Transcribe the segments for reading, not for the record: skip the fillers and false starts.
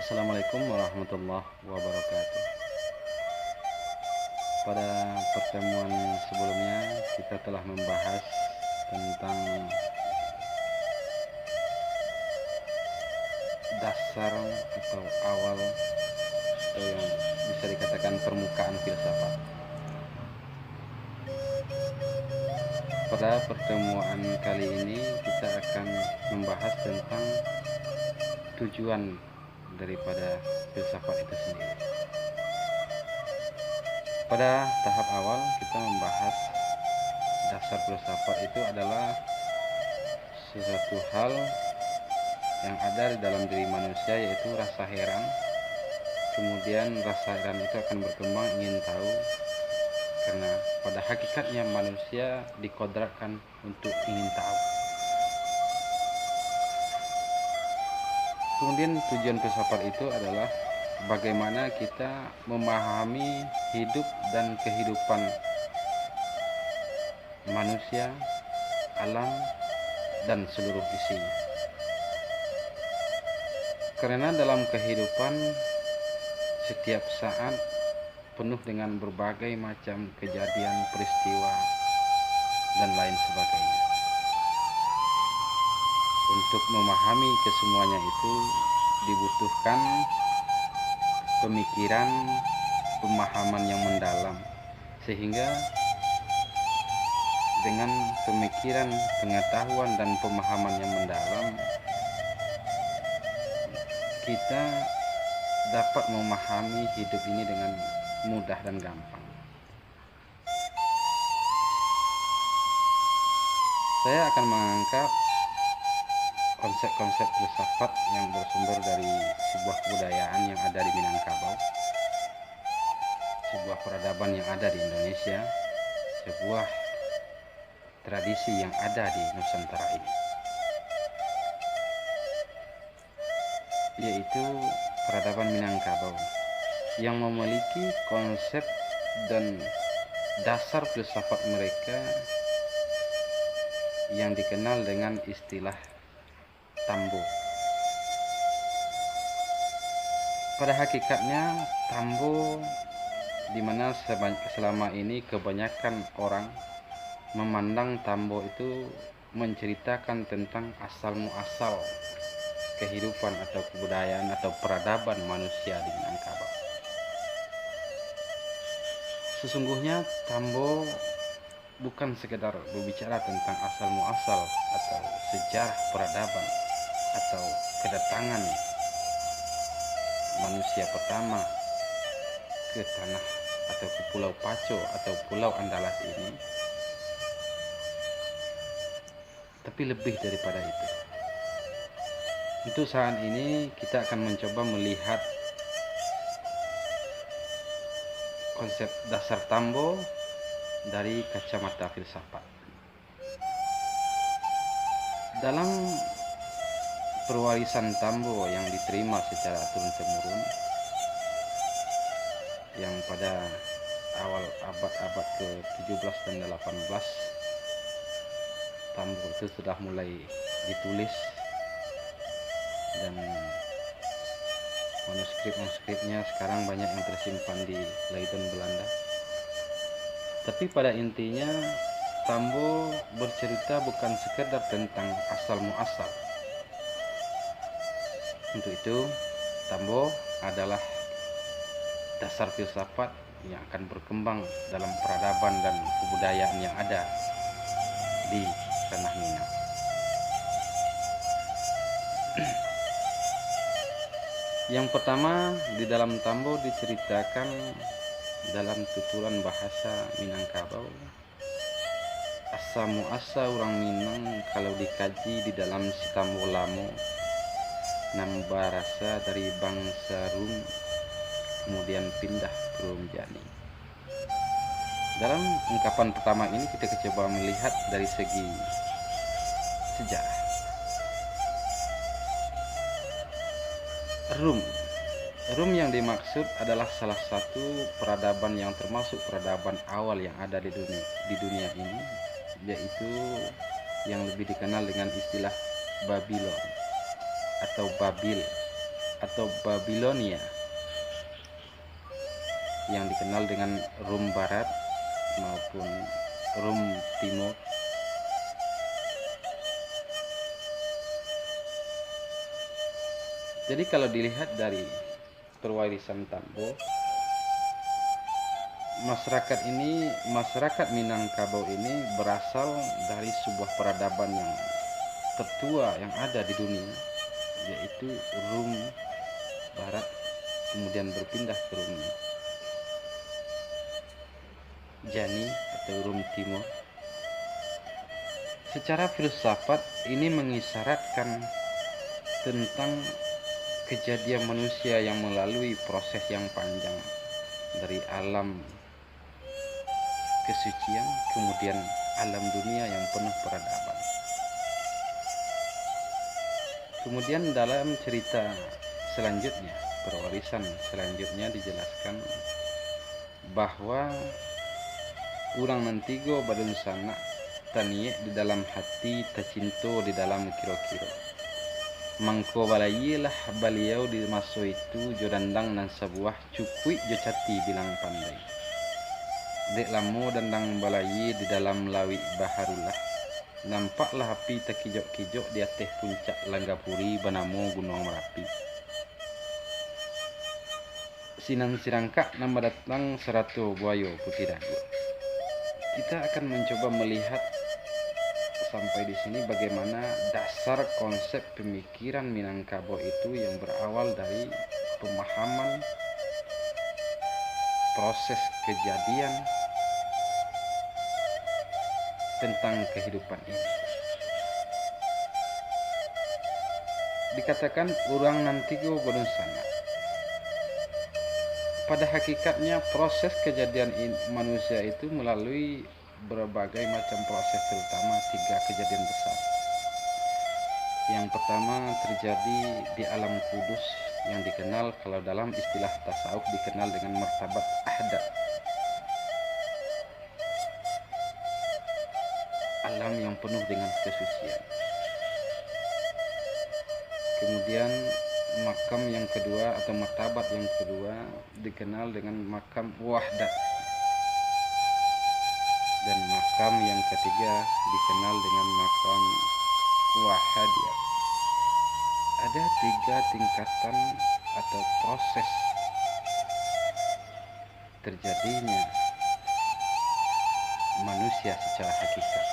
Assalamualaikum warahmatullahi wabarakatuh. Pada pertemuan sebelumnya kita telah membahas tentang dasar atau awal atau yang bisa dikatakan permukaan filsafat. Pada pertemuan kali ini kita akan membahas tentang tujuan daripada filsafat itu sendiri. Pada tahap awal kita membahas dasar filsafat itu adalah sesuatu hal yang ada di dalam diri manusia, yaitu rasa heran. Kemudian rasa heran itu akan berkembang ingin tahu, karena pada hakikatnya manusia dikodratkan untuk ingin tahu. Kemudian tujuan filsafat itu adalah bagaimana kita memahami hidup dan kehidupan manusia, alam, dan seluruh isinya. Karena dalam kehidupan setiap saat penuh dengan berbagai macam kejadian, peristiwa, dan lain sebagainya. Untuk memahami kesemuanya itu dibutuhkan pemikiran, pemahaman yang mendalam, sehingga dengan pemikiran, pengetahuan, dan pemahaman yang mendalam kita dapat memahami hidup ini dengan mudah dan gampang. Saya akan mengangkat konsep-konsep filsafat yang bersumber dari sebuah kebudayaan yang ada di Minangkabau, sebuah peradaban yang ada di Indonesia, sebuah tradisi yang ada di Nusantara ini, yaitu peradaban Minangkabau yang memiliki konsep dan dasar filsafat mereka yang dikenal dengan istilah Tambo. Pada hakikatnya Tambo, di mana selama ini kebanyakan orang memandang Tambo itu menceritakan tentang asal muasal kehidupan atau kebudayaan atau peradaban manusia di Minangkabau. Sesungguhnya Tambo bukan sekedar berbicara tentang asal muasal atau sejarah peradaban atau kedatangan manusia pertama ke tanah atau ke Pulau Paco atau Pulau Andalas ini, tapi lebih daripada itu. Untuk saat ini kita akan mencoba melihat konsep dasar Tambo dari kacamata filsafat. Dalam perwarisan Tambo yang diterima secara turun-temurun, yang pada awal abad ke-17 dan 18 Tambo itu sudah mulai ditulis, dan manuskrip-manuskripnya sekarang banyak yang tersimpan di Leiden, Belanda. Tapi pada intinya Tambo bercerita bukan sekedar tentang asal muasal. Untuk itu Tambo adalah dasar filsafat yang akan berkembang dalam peradaban dan kebudayaan yang ada di tanah Minang. Yang pertama, di dalam Tambo diceritakan dalam tuturan bahasa Minangkabau, asa muasa orang Minang kalau dikaji di dalam si Tambo Lamo, nambah rasa dari bangsa Rum kemudian pindah ke Rumjani. Dalam ungkapan pertama ini kita coba melihat dari segi sejarah. Rum yang dimaksud adalah salah satu peradaban yang termasuk peradaban awal yang ada di dunia ini, yaitu yang lebih dikenal dengan istilah Babylon atau Babil atau Babilonia yang dikenal dengan Rum Barat maupun Rum Timur. Jadi kalau dilihat dari perwarisan Tambo, masyarakat Minangkabau ini berasal dari sebuah peradaban yang tertua yang ada di dunia, yaitu Rum Barat, kemudian berpindah ke Rum Jani atau Rum Timur. Secara filsafat ini mengisyaratkan tentang kejadian manusia yang melalui proses yang panjang dari alam kesucian kemudian alam dunia yang penuh peradaban. Kemudian dalam cerita selanjutnya, perwarisan selanjutnya dijelaskan bahwa urang nantigo badun sana tanie di dalam hati tacinto di dalam kiro-kiro. Mangko balayilah beliau di maso itu jodandang nan sebuah cukui jocati bilang pandai. Dek lamo dandang balayi di dalam lawi baharullah. Nampaklah api terkijok-kijok di atas puncak Langgapuri Banamo Gunung Merapi. Sinan sirangka nama datang serato buayo putih dagu. Kita akan mencoba melihat sampai di sini bagaimana dasar konsep pemikiran Minangkabau itu yang berawal dari pemahaman proses kejadian tentang kehidupan ini. Dikatakan urang nantigo bodon sana. Pada hakikatnya proses kejadian manusia itu melalui berbagai macam proses, terutama 3 kejadian besar. Yang pertama terjadi di alam kudus yang dikenal kalau dalam istilah tasawuf dikenal dengan martabat ahda. Alam yang penuh dengan kesucian. Kemudian makam yang kedua atau martabat yang kedua dikenal dengan makam wahdat. Dan makam yang ketiga dikenal dengan makam wahadiyah. Ada 3 tingkatan atau proses terjadinya manusia secara hakikat.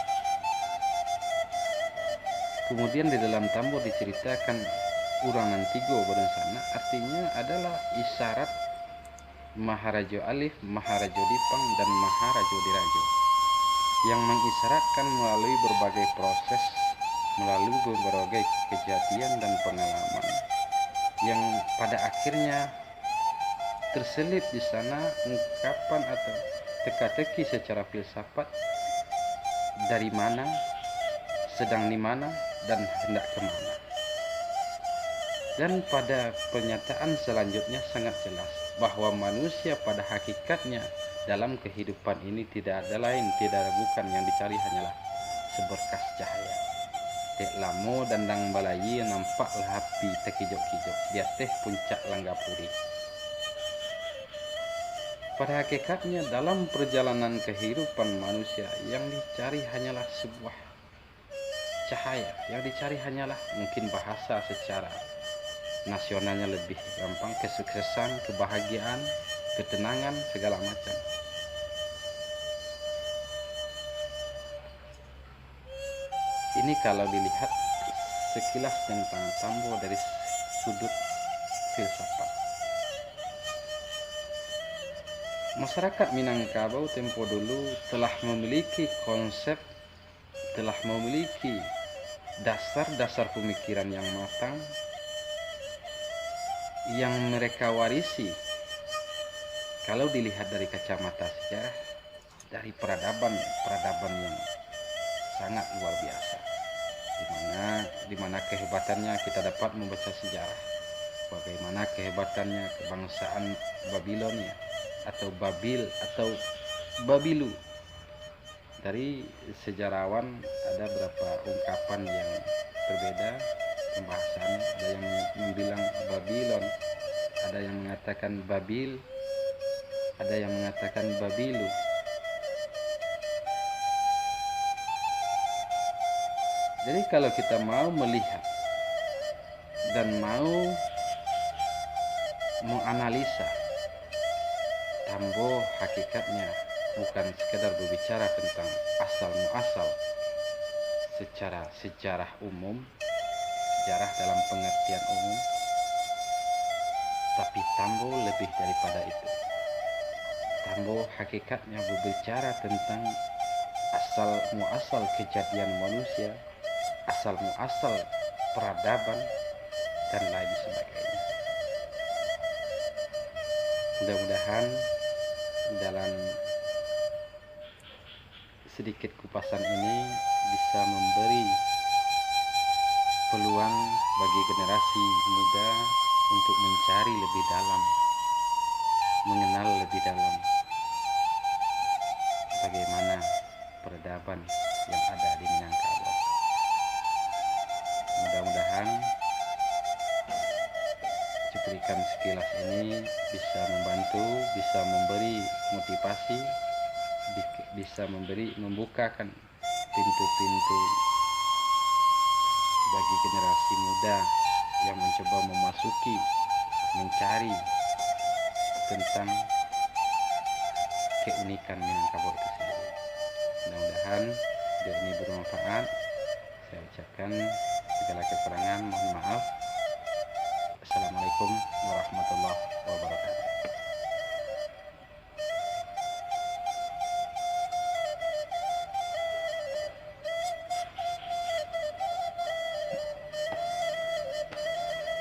Kemudian di dalam Tambo diceritakan urang nantigo bodon sana, artinya adalah isyarat Maharajo Alif, Maharajo Dipang, dan Maharajo Dirajo yang mengisyaratkan melalui berbagai proses, melalui berbagai kejadian dan pengalaman yang pada akhirnya terselip di sana ungkapan atau teka-teki secara filsafat dari mana, sedang di mana, dan hendak kemana. Dan pada pernyataan selanjutnya sangat jelas bahwa manusia pada hakikatnya dalam kehidupan ini tidak ada lain, tidak ada bukan, yang dicari hanyalah seberkas cahaya. Dek lamo dandang balayi nampaklah api terkijok-kijok di atas puncak Langgapuri. Pada hakikatnya dalam perjalanan kehidupan manusia yang dicari hanyalah sebuah cahaya, yang dicari hanyalah mungkin bahasa secara nasionalnya lebih gampang, kesuksesan, kebahagiaan, ketenangan, segala macam. Ini kalau dilihat sekilas tentang Tambo dari sudut filsafat. Masyarakat Minangkabau tempo dulu telah memiliki konsep, telah memiliki dasar-dasar pemikiran yang matang yang mereka warisi kalau dilihat dari kacamata sejarah, dari peradaban yang sangat luar biasa, di mana kehebatannya kita dapat membaca sejarah, bagaimana kehebatannya kebangsaan Babilonia atau Babil atau Babilu. Dari sejarawan ada beberapa ungkapan yang berbeda, pembahasannya. Ada yang bilang Babylon, ada yang mengatakan Babil, ada yang mengatakan Babilu. Jadi kalau kita mau melihat dan mau menganalisa Tambo, hakikatnya bukan sekedar berbicara tentang asal muasal secara sejarah umum, sejarah dalam pengertian umum, tapi Tambo lebih daripada itu. Tambo hakikatnya berbicara tentang asal muasal kejadian manusia, asal muasal peradaban, dan lain sebagainya. Mudah-mudahan dalam sedikit kupasan ini bisa memberi peluang bagi generasi muda untuk mencari lebih dalam, mengenal lebih dalam bagaimana peradaban yang ada di Minangkabau. Mudah-mudahan cuplikan sekilas ini bisa membantu, bisa memberi motivasi, bisa membukakan pintu-pintu bagi generasi muda yang mencoba memasuki, mencari tentang keunikan Minangkabau itu sendiri. Mudah-mudahan video ini bermanfaat. Saya ucapkan segala kekurangan mohon maaf. Assalamualaikum warahmatullahi wabarakatuh.